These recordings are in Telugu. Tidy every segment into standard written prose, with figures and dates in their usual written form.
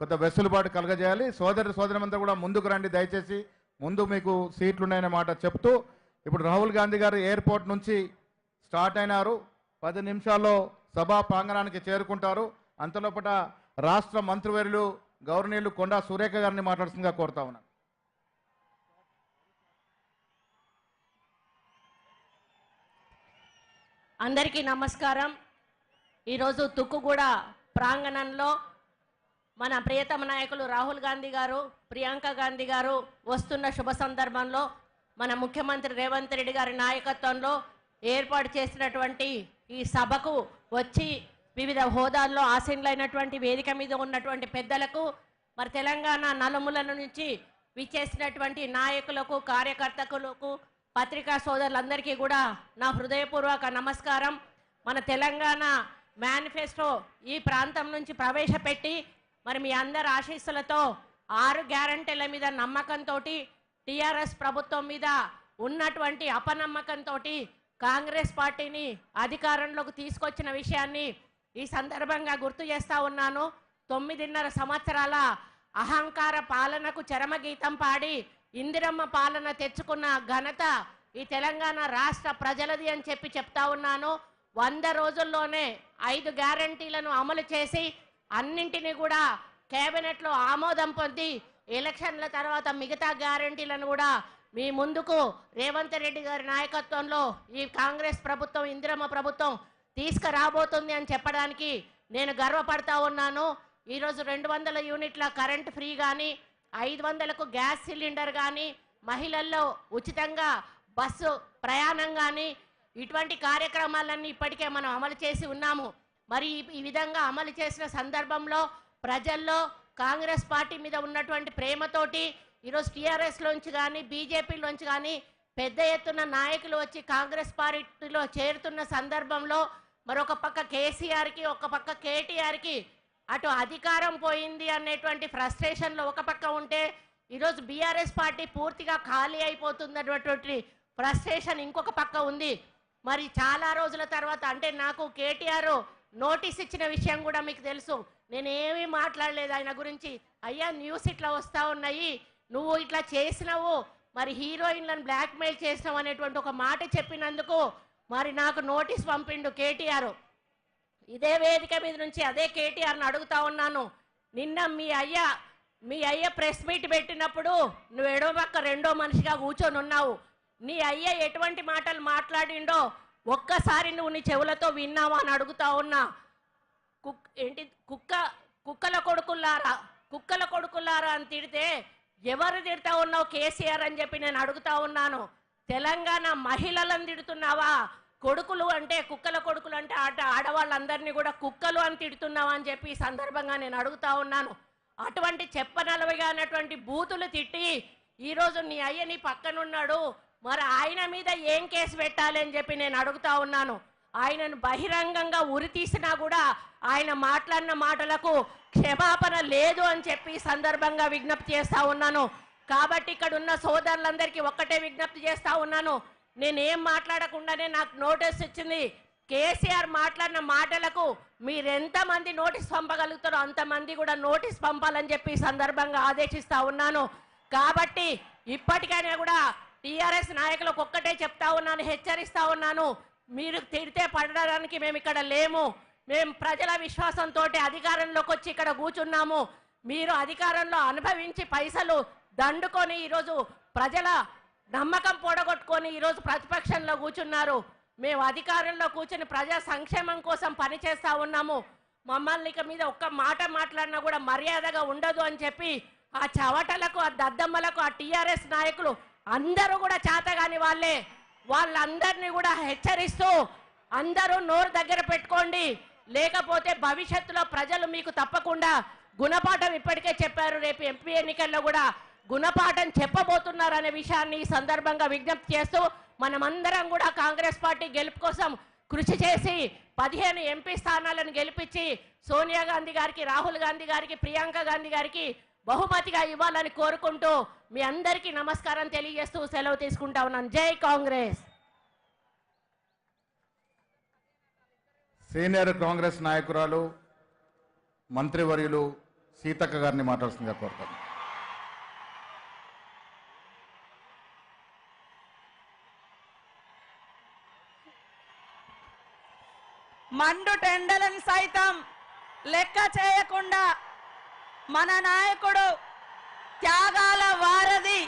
కొంత వెసులుబాటు కలగజేయాలి. సోదరులంతా కూడా ముందుకు రండి దయచేసి. ముందు మీకు సీట్లు ఉన్నాయనే మాట చెప్తూ ఇప్పుడు రాహుల్ గాంధీ గారు ఎయిర్పోర్ట్ నుంచి స్టార్ట్ అయినారు. 10 నిమిషాల్లో సభా ప్రాంగణానికి చేరుకుంటారు. అంతలోపట రాష్ట్ర మంత్రివర్యులు గౌరవనీయులు కొండా సురేఖ గారిని మాట్లాడుతుందిగా కోరుతా ఉన్నాను. అందరికీ నమస్కారం. ఈరోజు తుక్కుగూడ ప్రాంగణంలో మన ప్రియతమ నాయకులు రాహుల్ గాంధీ గారు, ప్రియాంక గాంధీ గారు వస్తున్న శుభ సందర్భంలో మన ముఖ్యమంత్రి రేవంత్ రెడ్డి గారి నాయకత్వంలో ఏర్పాటు చేసినటువంటి ఈ సభకు వచ్చి వివిధ హోదాల్లో ఆసీనులైనటువంటి వేదిక మీద ఉన్నటువంటి పెద్దలకు, మరి తెలంగాణ నలుమూలల నుంచి విచ్చేసినటువంటి నాయకులకు, కార్యకర్తలకు, పత్రికా సోదరులందరికీ కూడా నా హృదయపూర్వక నమస్కారం. మన తెలంగాణ మేనిఫెస్టో ఈ ప్రాంతం నుంచి ప్రవేశపెట్టి మరి మీ అందరి ఆశీస్సులతో 6 గ్యారంటీల మీద నమ్మకంతో టీఆర్ఎస్ ప్రభుత్వం మీద ఉన్నటువంటి అపనమ్మకంతో కాంగ్రెస్ పార్టీని అధికారంలోకి తీసుకొచ్చిన విషయాన్ని ఈ సందర్భంగా గుర్తు చేస్తా ఉన్నాను. 9.5 సంవత్సరాల అహంకార పాలనకు చరమగీతం పాడి ఇందిరమ్మ పాలన తెచ్చుకున్న ఘనత ఈ తెలంగాణ రాష్ట్ర ప్రజలది అని చెప్తా ఉన్నాను. 100 రోజుల్లోనే 5 గ్యారంటీలను అమలు చేసి అన్నింటినీ కూడా కేబినెట్లో ఆమోదం పొంది ఎలక్షన్ల తర్వాత మిగతా గ్యారంటీలను కూడా మీ ముందుకు రేవంత్ రెడ్డి గారి నాయకత్వంలో ఈ కాంగ్రెస్ ప్రభుత్వం, ఇందిరమ్మ ప్రభుత్వం తీసుకురాబోతుంది అని చెప్పడానికి నేను గర్వపడతా ఉన్నాను. ఈరోజు 200 యూనిట్ల కరెంట్ ఫ్రీ కానీ, 500కు గ్యాస్ సిలిండర్ కానీ, మహిళల్లో ఉచితంగా బస్సు ప్రయాణం కానీ, ఇటువంటి కార్యక్రమాలన్నీ ఇప్పటికే మనం అమలు చేసి ఉన్నాము. మరి ఈ విధంగా అమలు చేసిన సందర్భంలో ప్రజల్లో కాంగ్రెస్ పార్టీ మీద ఉన్నటువంటి ప్రేమతోటి ఈరోజు టీఆర్ఎస్లోంచి కానీ, బీజేపీలోంచి కానీ పెద్ద ఎత్తున నాయకులు వచ్చి కాంగ్రెస్ పార్టీలో చేరుతున్న సందర్భంలో మరొక పక్క కేసీఆర్కి, ఒక పక్క కేటీఆర్కి అటు అధికారం పోయింది అనేటువంటి ఫ్రస్ట్రేషన్లో ఒక పక్క ఉంటే, ఈరోజు బీఆర్ఎస్ పార్టీ పూర్తిగా ఖాళీ అయిపోతున్నటువంటి ఫ్రస్ట్రేషన్ ఇంకొక పక్క ఉంది. మరి చాలా రోజుల తర్వాత అంటే నాకు కేటీఆర్ నోటీస్ ఇచ్చిన విషయం కూడా మీకు తెలుసు. నేనేమీ మాట్లాడలేదు ఆయన గురించి. అయ్యా న్యూస్ ఇట్లా వస్తూ ఉన్నాయి, నువ్వు ఇట్లా చేసినావు, మరి హీరోయిన్లను బ్లాక్మెయిల్ చేసినావు అనేటువంటి ఒక మాట చెప్పినందుకు మరి నాకు నోటీస్ పంపిండు కేటీఆర్. ఇదే వేదిక మీద నుంచి అదే కేటీఆర్ని అడుగుతా ఉన్నాను. నిన్న మీ అయ్య ప్రెస్ మీట్ పెట్టినప్పుడు నువ్వు ఎడమ పక్క రెండో మనిషిగా కూర్చొని ఉన్నావు. నీ అయ్య ఎటువంటి మాటలు మాట్లాడిండో ఒక్కసారి నువ్వు నీ చెవులతో విన్నావా అని అడుగుతా ఉన్నా. కుక్కల కొడుకులారా అని తిడితే ఎవరు తిడతా ఉన్నావు కేసీఆర్ అని చెప్పి నేను అడుగుతా ఉన్నాను. తెలంగాణ మహిళలను తిడుతున్నావా? కొడుకులు అంటే కుక్కల కొడుకులు అంటే ఆడవాళ్ళందరినీ కూడా కుక్కలు అని తిడుతున్నావా అని చెప్పి ఈ సందర్భంగా నేను అడుగుతా ఉన్నాను. అటువంటి చెప్పనలవిగా అన్నటువంటి బూతులు తిట్టి ఈరోజు నీ అయ్య నీ పక్కనున్నాడు, మరి ఆయన మీద ఏం కేసు పెట్టాలి అని చెప్పి నేను అడుగుతా ఉన్నాను. ఆయనను బహిరంగంగా ఉరి తీసినా కూడా ఆయన మాట్లాడిన మాటలకు క్షమాపణ లేదు అని చెప్పి సందర్భంగా విజ్ఞప్తి చేస్తా ఉన్నాను. కాబట్టి ఇక్కడ ఉన్న సోదరులందరికీ ఒక్కటే విజ్ఞప్తి చేస్తా ఉన్నాను. నేనేం మాట్లాడకుండానే నాకు నోటీస్ ఇచ్చింది. కేసీఆర్ మాట్లాడిన మాటలకు మీరెంతమంది నోటీస్ పంపగలుగుతారో అంతమంది కూడా నోటీస్ పంపాలని చెప్పి సందర్భంగా ఆదేశిస్తా ఉన్నాను. కాబట్టి ఇప్పటికైనా కూడా టీఆర్ఎస్ నాయకులకు ఒక్కటే చెప్తా ఉన్నాను, హెచ్చరిస్తా ఉన్నాను. మీరు తిడితే పడడానికి మేము ఇక్కడ లేము. మేము ప్రజల విశ్వాసంతో అధికారంలోకి వచ్చి ఇక్కడ కూర్చున్నాము. మీరు అధికారంలో అనుభవించి పైసలు దండుకొని ఈరోజు ప్రజల నమ్మకం పొడగొట్టుకొని ఈరోజు ప్రతిపక్షంలో కూర్చున్నారు. మేము అధికారంలో కూర్చుని ప్రజా సంక్షేమం కోసం పనిచేస్తా ఉన్నాము. మమ్మల్ని మీద ఒక్క మాట మాట్లాడినా కూడా మర్యాదగా ఉండదు అని చెప్పి ఆ చవటలకు, ఆ దద్దమ్మలకు, ఆ టీఆర్ఎస్ నాయకులు అందరూ కూడా చేతగాని వాళ్ళందరినీ కూడా హెచ్చరిస్తూ అందరూ నోరు దగ్గర పెట్టుకోండి, లేకపోతే భవిష్యత్తులో ప్రజలు మీకు తప్పకుండా గుణపాఠం ఇప్పటికే చెప్పారు. రేపు ఎంపీ ఎన్నికల్లో కూడా గుణపాఠం చెప్పబోతున్నారు అనే విషయాన్ని ఈ సందర్భంగా విజ్ఞప్తి చేస్తూ మనమందరం కూడా కాంగ్రెస్ పార్టీ గెలుపు కోసం కృషి చేసి 15 ఎంపీ స్థానాలను గెలిపించి సోనియా గాంధీ గారికి, రాహుల్ గాంధీ గారికి, ప్రియాంక గాంధీ గారికి బహుమతిగా ఇవ్వాలని కోరుకుంటూ మీ అందరికీ నమస్కారం తెలియజేస్తూ సెలవు తీసుకుంటా ఉన్నాను. జై కాంగ్రెస్. సీనియర్ కాంగ్రెస్ నాయకురాలు, మంత్రివర్యులు సీతక్క గారిని మాట్లాడుతుందిగా కోరుతాను. మండు టెండలను సైతం లెక్క చేయకుండా మన నాయకుడు త్యాగాల వారధి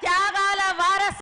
త్యాగాల వారసు